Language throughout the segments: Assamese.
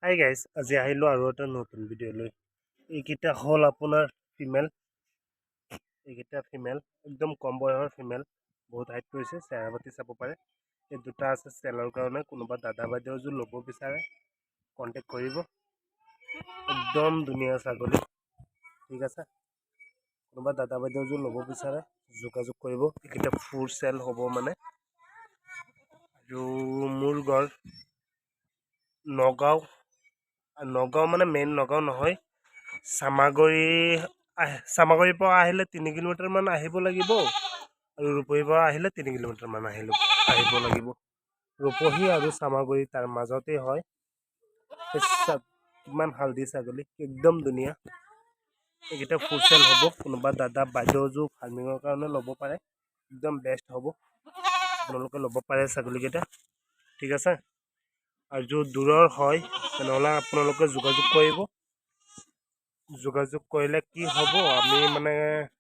হাই গাইজ, আজি আহিলোঁ আৰু এটা নতুন ভিডিঅ' লৈ। এইকেইটা হ'ল আপোনাৰ ফিমেল। এইকেইটা ফিমেল একদম কম বয়সৰ ফিমেল, বহুত হাইট কৰিছে, চেহেৰা পাতি চাব পাৰে। এই দুটা আছে চেলৰ কাৰণে, কোনোবা দাদা বাইদেউ যদি ল'ব বিচাৰে কণ্টেক্ট কৰিব। একদম ধুনীয়া ছাগলী, ঠিক আছে। কোনোবা দাদা বাইদেউ যদি ল'ব বিচাৰে যোগাযোগ কৰিব। এইকেইটা ফুল চেল হ'ব মানে। আৰু মোৰ ঘৰ নগাঁও মানে মেইন নগাঁও নহয়, চামাগুৰিৰ পৰা আহিলে 3 কিলোমিটাৰমান আহিব লাগিব, আৰু ৰূপহীৰ পৰা আহিলে 3 কিলোমিটাৰমান আহিব লাগিব। ৰূপহী আৰু চামাগুৰি তাৰ মাজতেই হয়। কিমান হালধি ছাগলী, একদম ধুনীয়া। এইকেইটা ফুল চেল হ'ব। কোনোবা দাদা বাইদেউযোৰ ফাৰ্মিঙৰ কাৰণে ল'ব পাৰে, একদম বেষ্ট হ'ব। আপোনালোকে ল'ব পাৰে ছাগলীকেইটা, ঠিক আছে। আৰু যদি দূৰৰ হয় তেনেহ'লে আপোনালোকে যোগাযোগ কৰিব। যোগাযোগ কৰিলে কি হ'ব, আমি মানে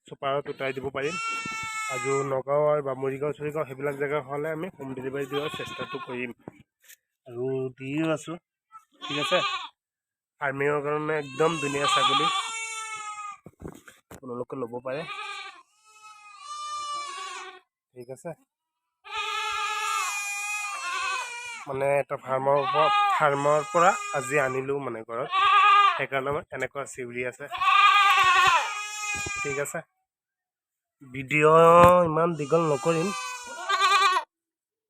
চুপাৰত উঠাই দিব পাৰিম। আৰু নগাঁও বা মৰিগাঁও চৰিগাঁও সেইবিলাক জেগা হ'লে আমি হোম ডেলিভাৰী দিয়াৰ চেষ্টাটো কৰিম, আৰু দিও আছোঁ, ঠিক আছে। ফাৰ্মিঙৰ কাৰণে একদম ধুনীয়া ছাগলী, আপোনালোকে ল'ব পাৰে, ঠিক আছে। মানে এটা ফাৰ্মৰ পৰা আজি আনিলোঁ মানে ঘৰত, সেইকাৰণে মই এনেকুৱা চিউৰি আছে, ঠিক আছে। ভিডিঅ' ইমান দীঘল নকৰিম।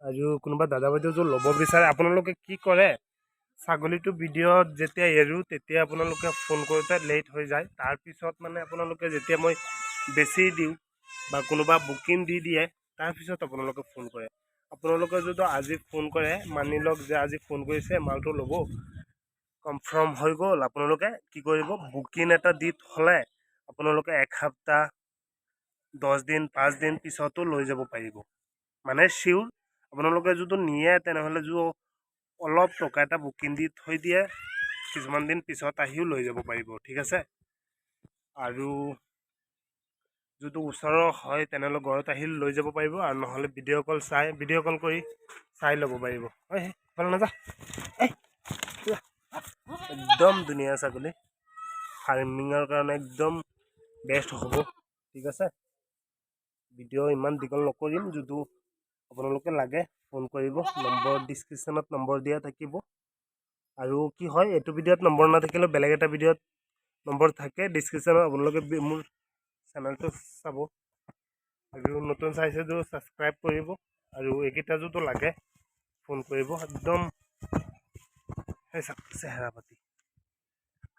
আৰু কোনোবা দাদা বাইদেউ যদি ল'ব বিচাৰে আপোনালোকে কি কৰে, ছাগলীটো ভিডিঅ'ত যেতিয়া এৰোঁ তেতিয়া আপোনালোকে ফোন কৰোঁতে লেট হৈ যায়। তাৰপিছত মানে আপোনালোকে যেতিয়া মই বেছি দিওঁ বা কোনোবা বুকিং দি দিয়ে তাৰপিছত আপোনালোকে ফোন কৰে। আপোনালোকে যদি আজি ফোন কৰে, মানি লওক যে আজি ফোন কৰিছে মালটো ল'ব, কনফাৰ্ম হৈ গ'ল, আপোনালোকে কি কৰিব, বুকিং এটা দি থ'লে আপোনালোকে 1 সপ্তাহ 10 দিন 5 দিন পিছতো লৈ যাব পাৰিব, মানে চিউৰ। আপোনালোকে যদি নিয়ে তেনেহ'লে অলপ টকা এটা বুকিং দি থৈ দিয়ে, কিছুমান দিন পিছত আহিও লৈ যাব পাৰিব, ঠিক আছে। আৰু যদি ওচৰৰ হয় তেনেহ'লে ঘৰত আহি লৈ যাব পাৰিব, আৰু নহ'লে ভিডিঅ' কল কৰি চাই ল'ব পাৰিব। ভাল নাযা, একদম ধুনীয়া ছাগলী, ফাৰ্মিঙৰ কাৰণে একদম বেষ্ট হ'ব, ঠিক আছে। ভিডিঅ' ইমান দীঘল নকৰিম। যদি আপোনালোকে লাগে ফোন কৰিব, নম্বৰ ডিছক্ৰিপশ্যনত নম্বৰ দিয়া থাকিব। আৰু কি হয়, এইটো ভিডিঅ'ত নম্বৰ নাথাকিলেও বেলেগ এটা ভিডিঅ'ত নম্বৰ থাকে ডিছক্ৰিপশ্যনত, আপোনালোকে মোৰ চেনেলটো চাব। আৰু নতুন চাইছে যদি ছাবস্ক্ৰাইব কৰিব, আৰু এইকেইটা যদি লাগে ফোন কৰিব। একদম সেই চাওক চেহেৰা পাতি,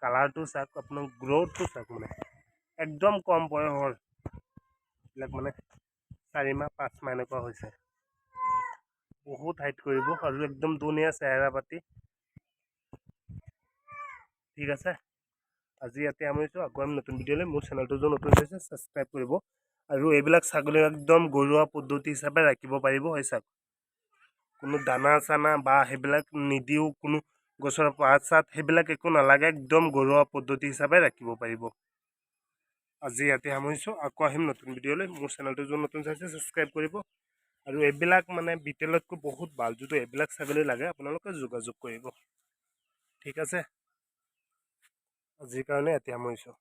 কালাৰটো চাওক, আপোনাৰ গ্ৰ'থটো চাওক, মানে একদম কম বয়সৰ, এইবিলাক মানে 4 মাহ 5 মাহ এনেকুৱা হৈছে, বহুত হাইট কৰিব, আৰু একদম ধুনীয়া চেহেৰা পাতি, ঠিক আছে। আজি ইয়াতে সামৰিছোঁ, আকৌ আমি নতুন ভিডিঅ' লৈ। মোৰ চেনেলটো যদি নতুন হৈছে ছাবস্ক্ৰাইব কৰিব। আৰু এইবিলাক ছাগলী একদম ঘৰুৱা পদ্ধতি হিচাপে ৰাখিব পাৰিব, হয় চাওক। কোনো দানা চানা বা সেইবিলাক নিদিও, কোনো গছৰ পাত চাত সেইবিলাক একো নালাগে, একদম ঘৰুৱা পদ্ধতি হিচাপে ৰাখিব পাৰিব। আজি ইয়াতে সামৰিছোঁ, আকৌ আহিম নতুন ভিডিঅ' লৈ। মোৰ চেনেলটো যদি নতুন চাইছে ছাবস্ক্ৰাইব কৰিব। আৰু এইবিলাক মানে বিটেলতকৈ বহুত ভাল, যদি এইবিলাক ছাগলী লাগে আপোনালোকে যোগাযোগ কৰিব, ঠিক আছে। আজিৰ কাৰণে এতিয়া সামৰিছোঁ।